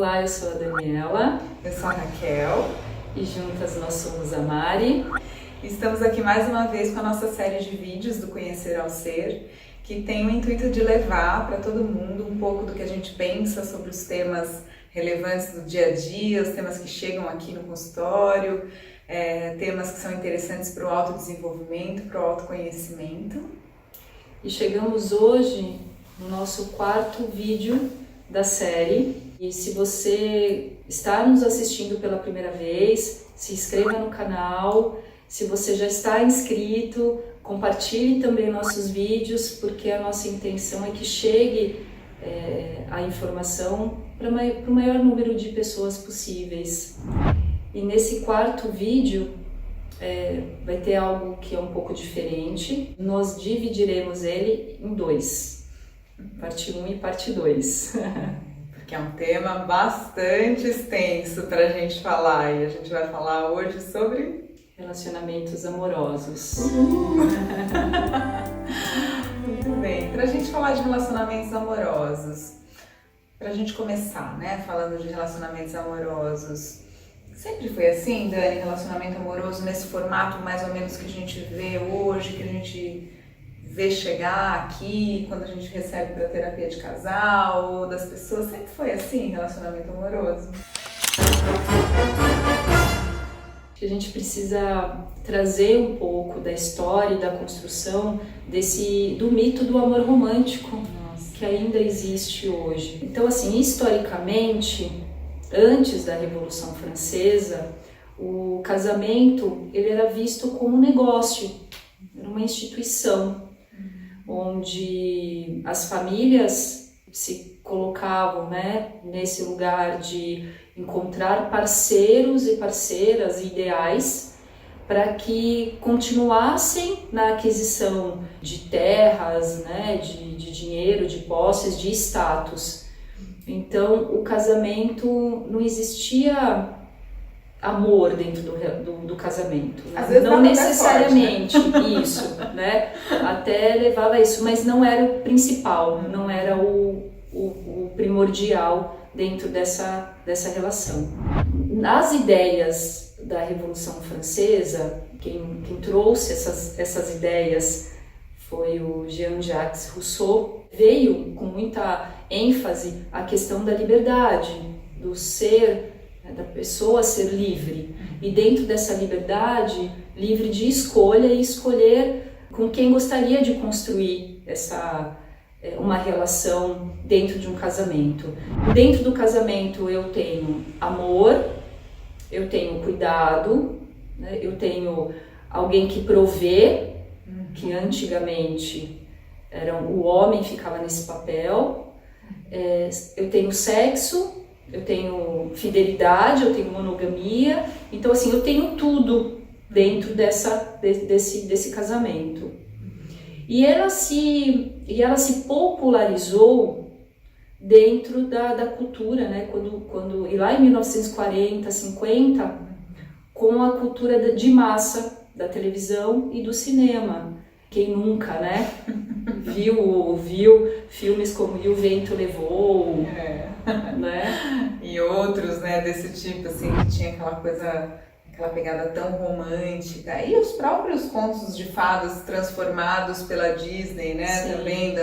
Olá, eu sou a Daniela. Eu sou a Raquel. E juntas nós somos a Mari. Estamos aqui mais uma vez com a nossa série de vídeos do Conhecer ao Ser, que tem o intuito de levar para todo mundo um pouco do que a gente pensa sobre os temas relevantes do dia a dia, os temas que chegam aqui no consultório, temas que são interessantes para o autodesenvolvimento, para o autoconhecimento. E chegamos hoje no nosso 4º vídeo da série. E se você está nos assistindo pela primeira vez, se inscreva no canal. Se você já está inscrito, compartilhe também nossos vídeos, porque a nossa intenção é que chegue a informação para o maior número de pessoas possíveis. E nesse 4º vídeo vai ter algo que é um pouco diferente. Nós dividiremos ele em 2, parte 1 e parte 2. Que é um tema bastante extenso para a gente falar, e a gente vai falar hoje sobre relacionamentos amorosos. Muito bem, para a gente falar de relacionamentos amorosos, para a gente começar, né, falando de relacionamentos amorosos, sempre foi assim, Dani, relacionamento amoroso nesse formato mais ou menos que a gente vê hoje, que a gente vê chegar aqui, quando a gente recebe para terapia de casal, das pessoas, sempre foi assim, relacionamento amoroso? A gente precisa trazer um pouco da história e da construção do mito do amor romântico. Nossa. Que ainda existe hoje. Então, assim, historicamente, antes da Revolução Francesa, o casamento ele era visto como um negócio, era uma instituição, onde as famílias se colocavam, né, nesse lugar de encontrar parceiros e parceiras ideais para que continuassem na aquisição de terras, né, de dinheiro, de posses, de status. Então, o casamento, não existia amor dentro do casamento, às vezes não necessariamente forte, né? Isso, né? Até levava a isso, mas não era o principal, não era o primordial dentro dessa relação. As ideias da Revolução Francesa, quem trouxe essas ideias foi o Jean-Jacques Rousseau, veio com muita ênfase a questão da liberdade, do ser, da pessoa ser livre, e dentro dessa liberdade, livre de escolha e escolher com quem gostaria de construir uma relação dentro de um casamento. Dentro do casamento eu tenho amor, eu tenho cuidado, né? Eu tenho alguém que provê, que antigamente o homem ficava nesse papel, eu tenho sexo, eu tenho fidelidade, eu tenho monogamia, então assim, eu tenho tudo dentro desse casamento. E ela se popularizou dentro da cultura, né? E lá em 1940, 50, com a cultura de massa da televisão e do cinema. Quem nunca, né? viu filmes como E o Vento Levou, né? E outros, né, desse tipo, assim, que tinha aquela pegada tão romântica. E os próprios contos de fadas transformados pela Disney, né? Sim. Também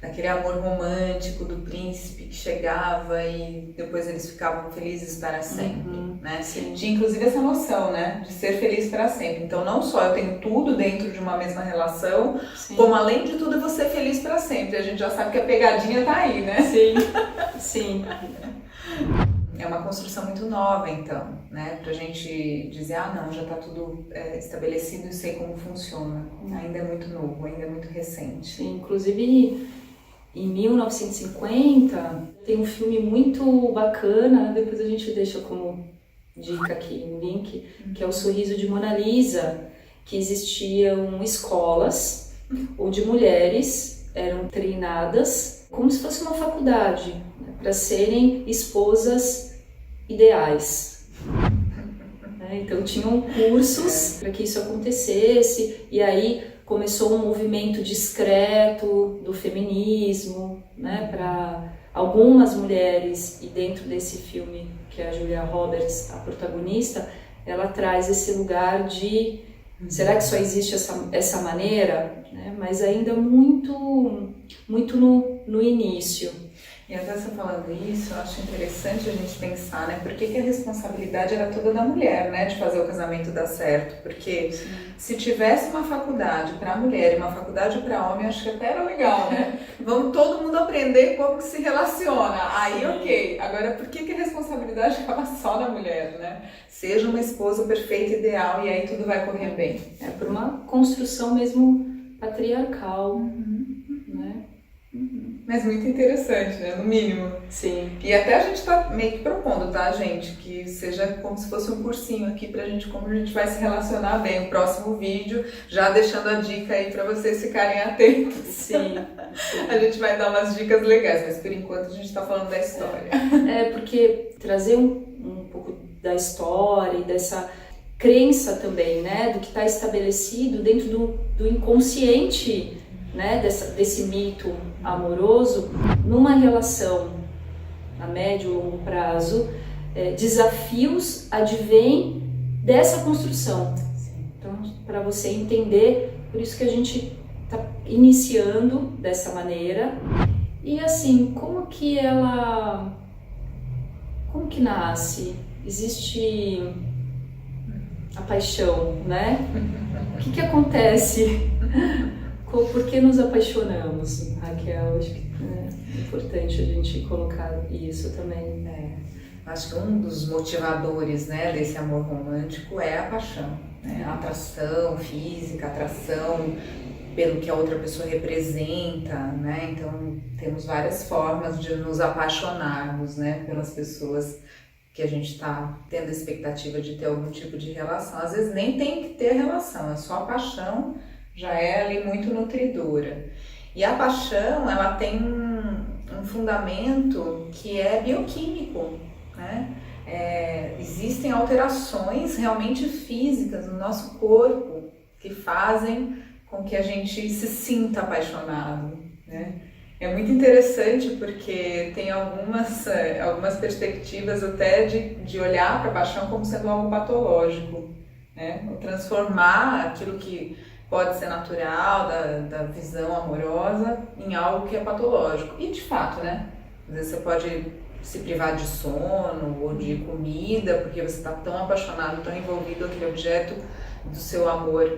daquele amor romântico do príncipe que chegava e depois eles ficavam felizes para sempre, né? Sim. Tinha inclusive essa noção, né, de ser feliz para sempre. Então não só eu tenho tudo dentro de uma mesma relação, sim, como além de tudo eu vou ser feliz para sempre. A gente já sabe que a pegadinha tá aí, né? Sim, sim. É uma construção muito nova, então, né? Pra gente dizer, não, já tá tudo estabelecido e sei como funciona. Ainda é muito novo, ainda é muito recente. Sim, inclusive, em 1950, tem um filme muito bacana, depois a gente deixa como dica aqui um link, que é O Sorriso de Mona Lisa, que existiam escolas onde mulheres eram treinadas como se fosse uma faculdade, né, para serem esposas ideais. Então tinham cursos para que isso acontecesse, e aí começou um movimento discreto do feminismo, né, para algumas mulheres, e dentro desse filme que é a Julia Roberts, a protagonista, ela traz esse lugar de será que só existe essa maneira? Né? Mas ainda muito no início. E até você falando isso, eu acho interessante a gente pensar, né? Por que a responsabilidade era toda da mulher, né? De fazer o casamento dar certo. Porque se tivesse uma faculdade para mulher e uma faculdade para homem, acho que até era legal, né? Vamos todo mundo aprender como que se relaciona. Aí, ok. Agora, por que a responsabilidade ficava só na mulher, né? Seja uma esposa perfeita, ideal, e aí tudo vai correr bem. É por uma construção mesmo patriarcal, né? Mas muito interessante, né? No mínimo. Sim. E até a gente tá meio que propondo, tá, gente? Que seja como se fosse um cursinho aqui pra gente, como a gente vai se relacionar bem. O próximo vídeo, já deixando a dica aí pra vocês ficarem atentos. Sim. A gente vai dar umas dicas legais, mas por enquanto a gente tá falando da história. Porque trazer um pouco da história e dessa crença também, né? Do que está estabelecido dentro do inconsciente, né, desse mito amoroso, numa relação a médio e longo prazo, desafios advêm dessa construção. Então, para você entender, por isso que a gente está iniciando dessa maneira. E assim, como que nasce? Existe a paixão, né? O que acontece? Por que nos apaixonamos, Raquel? Acho que é importante a gente colocar isso também. Acho que um dos motivadores, né, desse amor romântico é a paixão, né? A atração física, a atração pelo que a outra pessoa representa, né? Então temos várias formas de nos apaixonarmos, né, pelas pessoas que a gente está tendo a expectativa de ter algum tipo de relação. Às vezes nem tem que ter relação, é só a paixão. Já é ali muito nutridora. E a paixão, ela tem um fundamento que é bioquímico, né? Existem alterações realmente físicas no nosso corpo que fazem com que a gente se sinta apaixonado, né? É muito interessante porque tem algumas perspectivas até de olhar para a paixão como sendo algo patológico, né? Ou transformar aquilo que pode ser natural, da visão amorosa, em algo que é patológico. E de fato, né? Às vezes você pode se privar de sono ou de comida, porque você está tão apaixonado, tão envolvido, aquele objeto do seu amor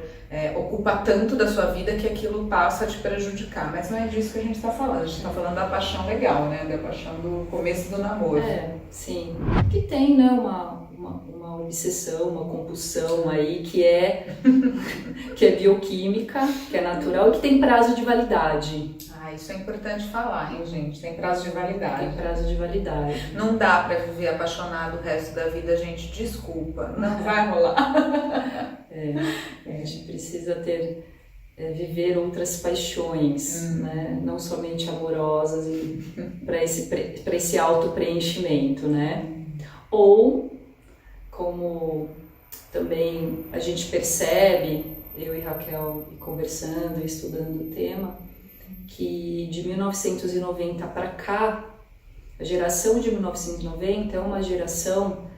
ocupa tanto da sua vida que aquilo passa a te prejudicar. Mas não é disso que a gente está falando. A gente está falando da paixão legal, né? Da paixão do começo do namoro. Sim. Que tem, né, uma obsessão, uma compulsão aí que é bioquímica, que é natural e que tem prazo de validade. Isso é importante falar, hein, gente? Tem prazo de validade. Tem prazo de validade. Não dá pra viver apaixonado o resto da vida, gente. Desculpa, não vai rolar. A gente precisa viver outras paixões, né? Não somente amorosas, para esse auto-preenchimento, né? Ou, como também a gente percebe, eu e Raquel conversando e estudando o tema, que de 1990 para cá, a geração de 1990 é uma geração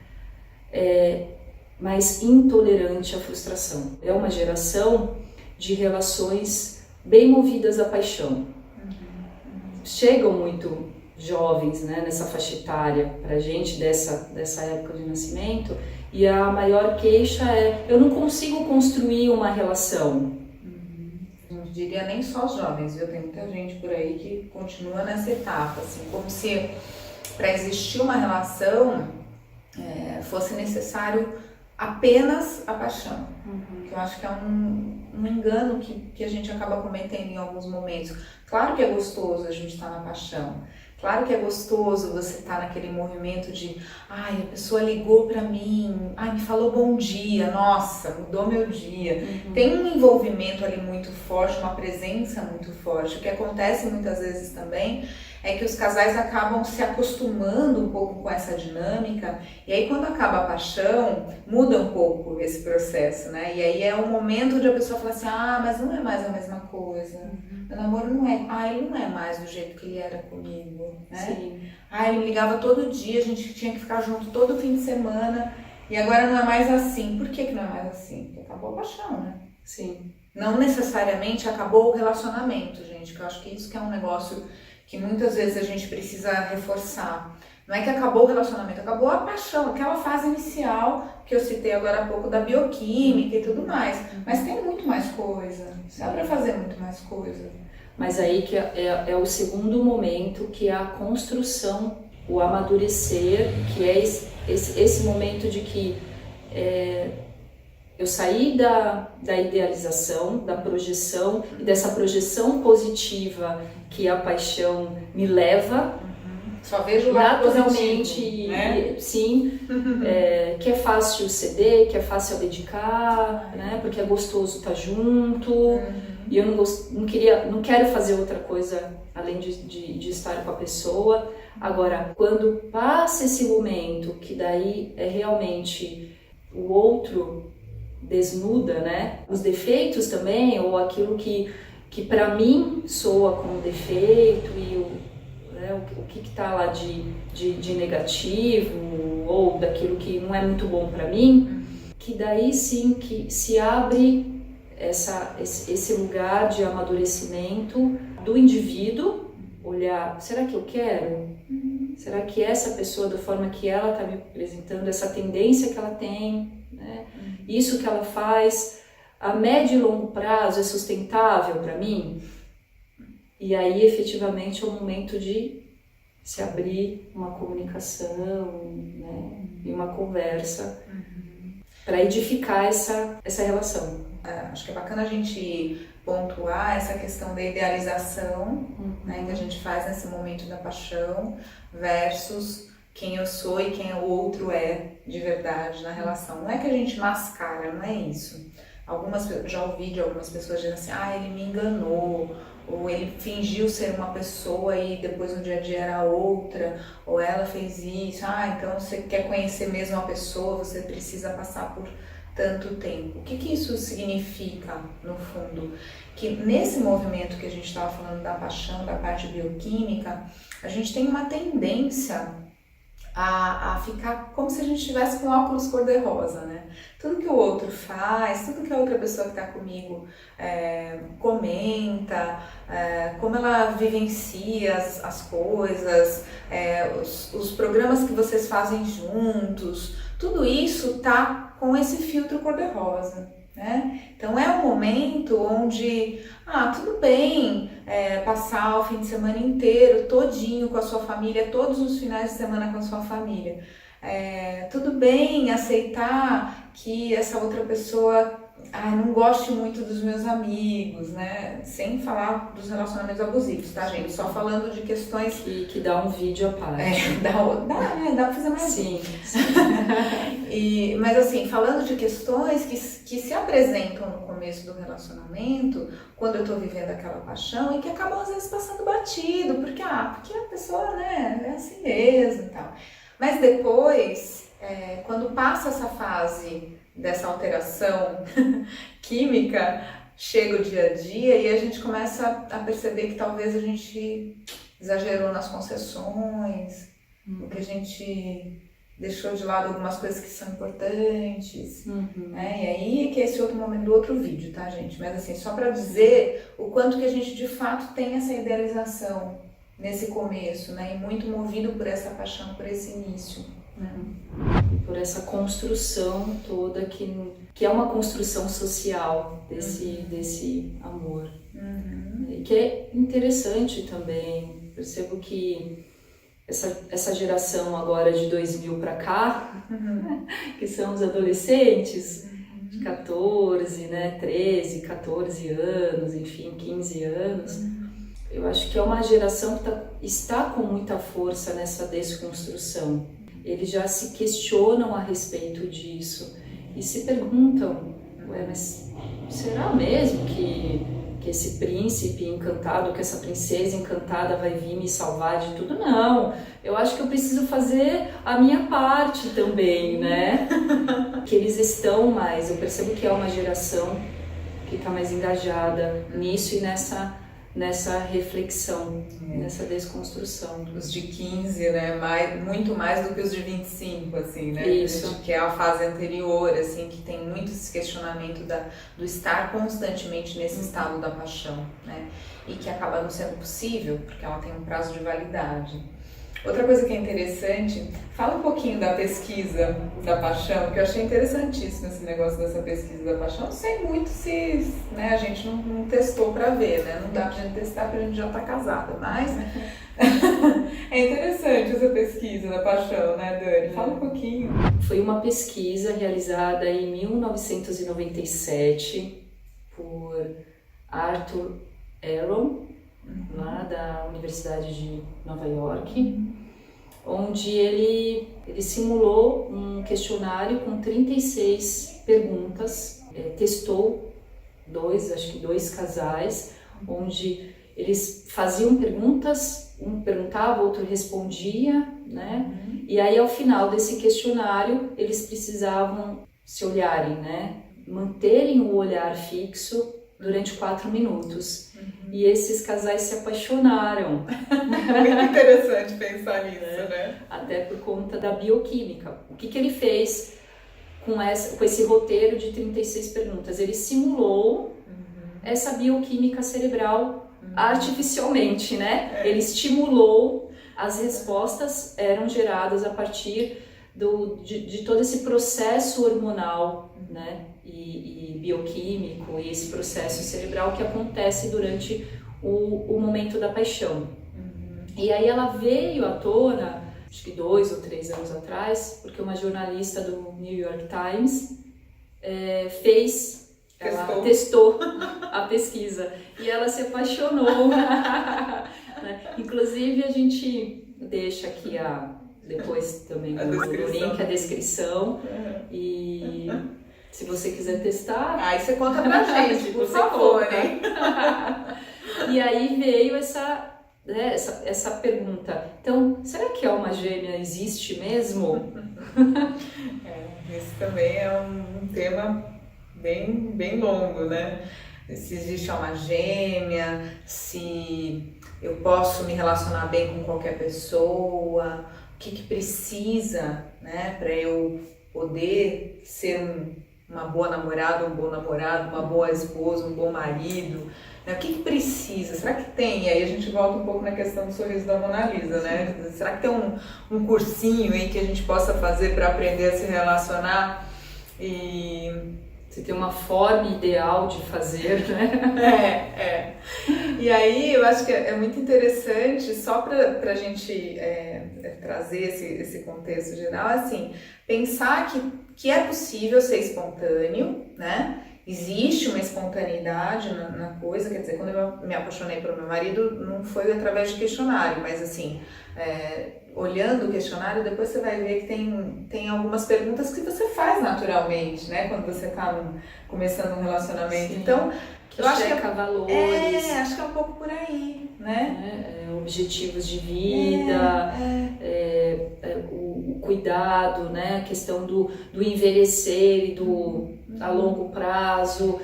mais intolerante à frustração. É uma geração de relações bem movidas à paixão. Chegam muito jovens, né, nessa faixa etária pra gente, dessa época de nascimento, e a maior queixa é: eu não consigo construir uma relação. Não diria nem só os jovens, viu? Tem muita gente por aí que continua nessa etapa, assim, como se para existir uma relação fosse necessário apenas a paixão. Que eu acho que é um engano que a gente acaba cometendo em alguns momentos. Claro que é gostoso a gente estar na paixão. Claro que é gostoso você estar naquele movimento de a pessoa ligou pra mim, me falou bom dia, nossa, mudou meu dia. Tem um envolvimento ali muito forte, uma presença muito forte. O que acontece muitas vezes também é que os casais acabam se acostumando um pouco com essa dinâmica, e aí quando acaba a paixão, muda um pouco esse processo, né? E aí é o momento de a pessoa falar assim: mas não é mais a mesma coisa. Meu namoro não é, ele não é mais do jeito que ele era comigo. né? Sim. Ele me ligava todo dia, a gente tinha que ficar junto todo fim de semana, e agora não é mais assim. Por que não é mais assim? Porque acabou a paixão, né? Sim. Não necessariamente acabou o relacionamento, gente, que eu acho que isso que é um negócio que muitas vezes a gente precisa reforçar. Não é que acabou o relacionamento, acabou a paixão, aquela fase inicial que eu citei agora há pouco da bioquímica e tudo mais. Mas tem muito mais coisa, dá pra fazer muito mais coisa. Mas aí que é o segundo momento, que é a construção, o amadurecer, que é esse momento de que eu saí da idealização, da projeção, e dessa projeção positiva que a paixão me leva. Só vejo o lado naturalmente, positivo, né? Sim, que é fácil ceder, que é fácil abdicar, né? Porque é gostoso estar junto, e eu não quero fazer outra coisa além de estar com a pessoa. Agora, quando passa esse momento, que daí é realmente o outro desnuda, né? Os defeitos também, ou aquilo que para mim soa como defeito, e o que está lá de negativo, ou daquilo que não é muito bom para mim, que daí sim que se abre esse lugar de amadurecimento do indivíduo, olhar, será que eu quero? Será que essa pessoa, da forma que ela está me apresentando, essa tendência que ela tem, né? Isso que ela faz, a médio e longo prazo é sustentável para mim? E aí, efetivamente, é o momento de se abrir uma comunicação, né? E uma conversa para edificar essa relação. Acho que é bacana a gente pontuar essa questão da idealização, né, que a gente faz nesse momento da paixão, versus quem eu sou e quem o outro é de verdade na relação. Não é que a gente mascara, não é isso. Já ouvi de algumas pessoas dizendo assim, ele me enganou, ou ele fingiu ser uma pessoa e depois no dia a dia era outra, ou ela fez isso, então você quer conhecer mesmo a pessoa, você precisa passar por tanto tempo. O que isso significa, no fundo? Que nesse movimento que a gente estava falando da paixão, da parte bioquímica, a gente tem uma tendência a ficar como se a gente estivesse com óculos cor-de-rosa, né? Tudo que o outro faz, tudo que a outra pessoa que está comigo comenta, como ela vivencia as coisas, os programas que vocês fazem juntos, tudo isso tá com esse filtro cor-de-rosa, né? Então é um momento onde, tudo bem passar o fim de semana inteiro, todinho com a sua família, todos os finais de semana com a sua família. Tudo bem aceitar que essa outra pessoa não goste muito dos meus amigos, né? Sem falar dos relacionamentos abusivos, tá, gente? Só falando de questões... Que dá um vídeo à parte. Dá pra fazer mais. Sim. Mas assim, falando de questões que se apresentam no começo do relacionamento, quando eu tô vivendo aquela paixão, e que acabam às vezes passando batido, porque a pessoa, né, é assim mesmo e tal. Mas depois, quando passa essa fase dessa alteração química, chega o dia a dia e a gente começa a perceber que talvez a gente exagerou nas concessões, porque a gente deixou de lado algumas coisas que são importantes, né? E aí que é esse outro momento do outro vídeo, tá, gente? Mas assim, só para dizer o quanto que a gente de fato tem essa idealização nesse começo, né? E muito movido por essa paixão, por esse início. Por essa construção toda que é uma construção social desse amor. E que é interessante também. Percebo que essa geração agora de 2000 para cá, que são os adolescentes de 14, né, 13, 14 anos, enfim, 15 anos, eu acho que é uma geração que está com muita força nessa desconstrução. Eles já se questionam a respeito disso e se perguntam, mas será mesmo que esse príncipe encantado, que essa princesa encantada vai vir me salvar de tudo? Não, eu acho que eu preciso fazer a minha parte também, né? Que eles estão mais, eu percebo que é uma geração que está mais engajada nisso e nessa reflexão, nessa desconstrução. Os de 15, né, muito mais do que os de 25, assim, né? Isso. Que é a fase anterior, assim, que tem muito esse questionamento do estar constantemente nesse estado da paixão, né? E que acaba não sendo possível, porque ela tem um prazo de validade. Outra coisa que é interessante, fala um pouquinho da pesquisa da paixão, que eu achei interessantíssimo esse negócio dessa pesquisa da paixão. Não sei muito se, né, a gente não testou para ver, né? Não dá pra gente testar porque a gente já tá casada, mas é interessante essa pesquisa da paixão, né, Dani? Fala um pouquinho. Foi uma pesquisa realizada em 1997 por Arthur Aron, lá da Universidade de Nova York, onde ele simulou um questionário com 36 perguntas, testou acho que dois casais, onde eles faziam perguntas, um perguntava, o outro respondia, né? E aí ao final desse questionário eles precisavam se olharem, né? Manterem o olhar fixo durante 4 minutos. E esses casais se apaixonaram. Muito interessante pensar nisso, né? Até por conta da bioquímica. O que ele fez com esse roteiro de 36 perguntas? Ele simulou essa bioquímica cerebral artificialmente, né? Ele estimulou, as respostas eram geradas a partir de todo esse processo hormonal, né? E bioquímico, e esse processo cerebral que acontece durante o momento da paixão. E aí ela veio à tona, acho que 2 ou 3 anos atrás, porque uma jornalista do New York Times testou a pesquisa e ela se apaixonou. Inclusive a gente deixa aqui depois também no link a descrição e se você quiser testar... Aí você conta pra gente, por favor, hein? E aí veio essa pergunta. Então, será que alma gêmea existe mesmo? Esse também é um tema bem longo, né? Se existe alma gêmea, se eu posso me relacionar bem com qualquer pessoa, o que precisa, né, para eu poder ser uma boa namorada, um bom namorado, uma boa esposa, um bom marido, né? O que precisa? Será que tem? E aí a gente volta um pouco na questão do sorriso da Mona Lisa, né? Será que tem um cursinho aí que a gente possa fazer para aprender a se relacionar? E você tem uma forma ideal de fazer, né? E aí eu acho que é muito interessante, só para a gente trazer esse contexto geral, assim, pensar que é possível ser espontâneo, né? Existe uma espontaneidade na coisa, quer dizer, quando eu me apaixonei pelo meu marido, não foi através de questionário, mas assim, olhando o questionário, depois você vai ver que tem algumas perguntas que você faz naturalmente, né? Quando você está começando um relacionamento. Sim. Então, eu acho que valores. Acho que é um pouco por aí, né? Objetivos de vida, o cuidado, né? A questão do envelhecer e a longo prazo,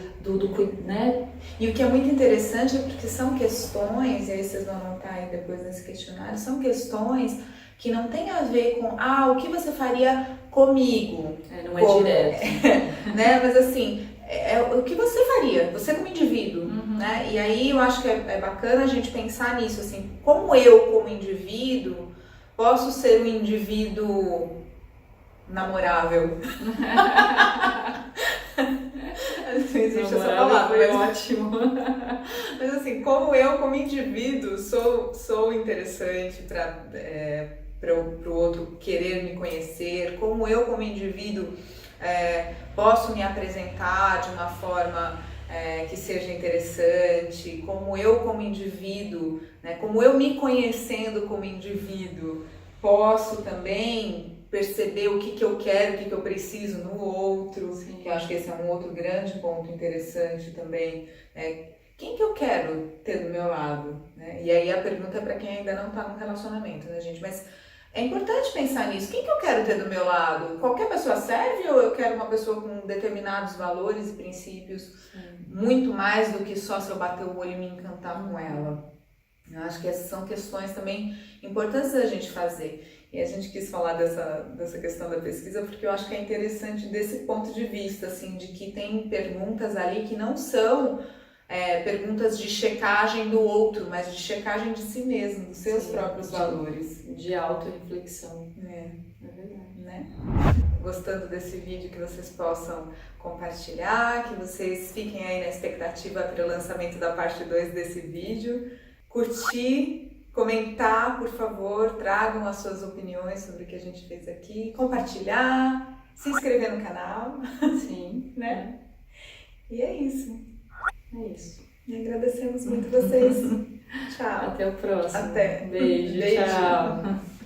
né? E o que é muito interessante é porque são questões, e aí vocês vão anotar aí depois nesse questionário, são questões que não tem a ver com, o que você faria comigo? Não é direto. Né? Mas assim, o que você faria, você como indivíduo, né? E aí eu acho que é bacana a gente pensar nisso, assim, como eu como indivíduo posso ser um indivíduo namorável? Não existe essa palavra, foi ótimo. Mas assim, como eu como indivíduo sou interessante para o outro querer me conhecer, como eu como indivíduo posso me apresentar de uma forma que seja interessante, como eu como indivíduo, né, como eu me conhecendo como indivíduo, posso também perceber o que eu quero, o que eu preciso no outro. Sim. Que eu acho que esse é um outro grande ponto interessante também. Quem que eu quero ter do meu lado? Né? E aí a pergunta é para quem ainda não está no relacionamento, né, gente? Mas É importante pensar nisso. Quem que eu quero ter do meu lado? Qualquer pessoa serve ou eu quero uma pessoa com determinados valores e princípios, muito mais do que só se eu bater o olho e me encantar com ela? Eu acho que essas são questões também importantes da gente fazer. E a gente quis falar dessa questão da pesquisa porque eu acho que é interessante desse ponto de vista, assim, de que tem perguntas ali que não são perguntas de checagem do outro, mas de checagem de si mesmo, dos seus próprios valores. De autorreflexão. É verdade. Né? Gostando desse vídeo, que vocês possam compartilhar, que vocês fiquem aí na expectativa para o lançamento da parte 2 desse vídeo. Curtir, comentar, por favor, tragam as suas opiniões sobre o que a gente fez aqui, compartilhar, se inscrever no canal. Sim. Né? E é isso. É isso. E agradecemos muito vocês. Tchau. Até o próximo. Até. Beijo. Tchau.